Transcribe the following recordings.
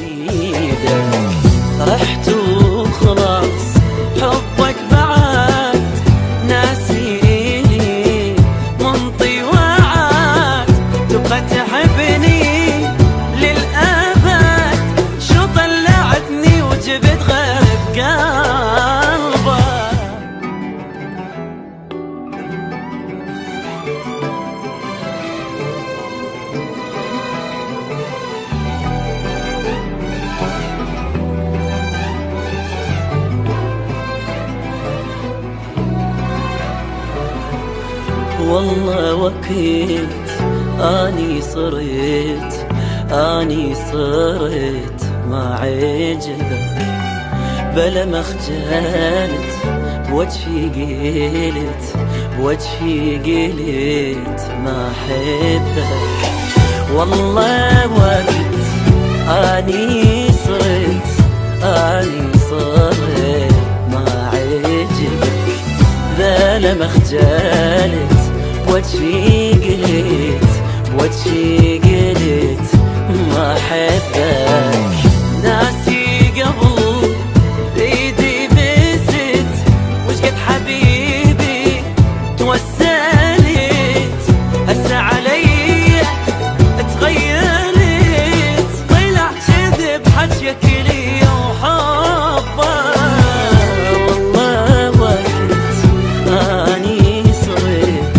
اريدك. رحت وخلاص حبك بعد ناسيني، منطي وعد تبقى تحبني للأبد. شو طلعتني وجبت غير بقلبك. والله وكيت أني صرت ما عجبك، بلا ما خجلت بوجهي قلت ما أحبك. والله وكيت أني صرت ما عجبك، بلا ما خجلت بوجهي قلت ما أحبك. ناسي قبل بيدي بست وش قد حبيبي توسلت، هسه علي تغيرت، طلع كذب حجيك لي وحبك. والله وقت أني صرت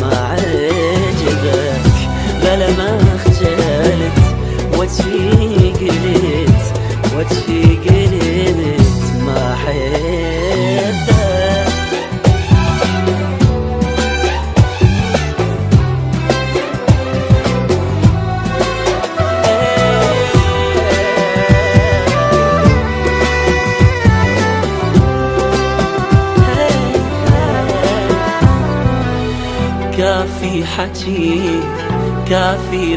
ما عجبك، بلا ما خجلت وجهي قلت ما أحبك. كافي حكي كافي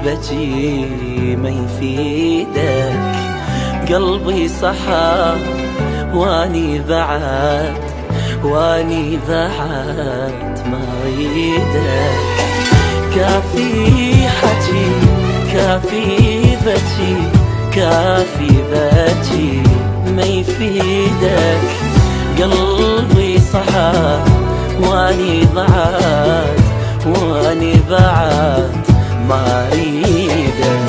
بكي ما يفيدك. قلبي صحى واني بعد ما اريدك. كافي حكي كافي بكي ما يفيدك. قلبي صحى واني بعد ما اريدك.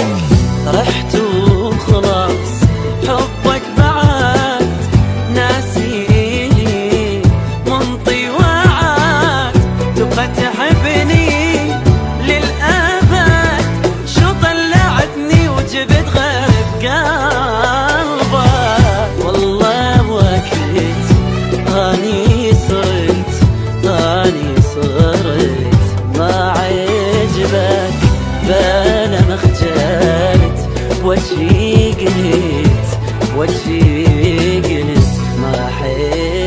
رحت وخلاص حبك بعد ناسيني، منطي وعد تبقى تحبني للأبد. شو طلعتني وجبت غير بقلبك. والله وكيت أني صرت ما عجبك، بلا ما خجلت بوجهي قلت ما أحبك.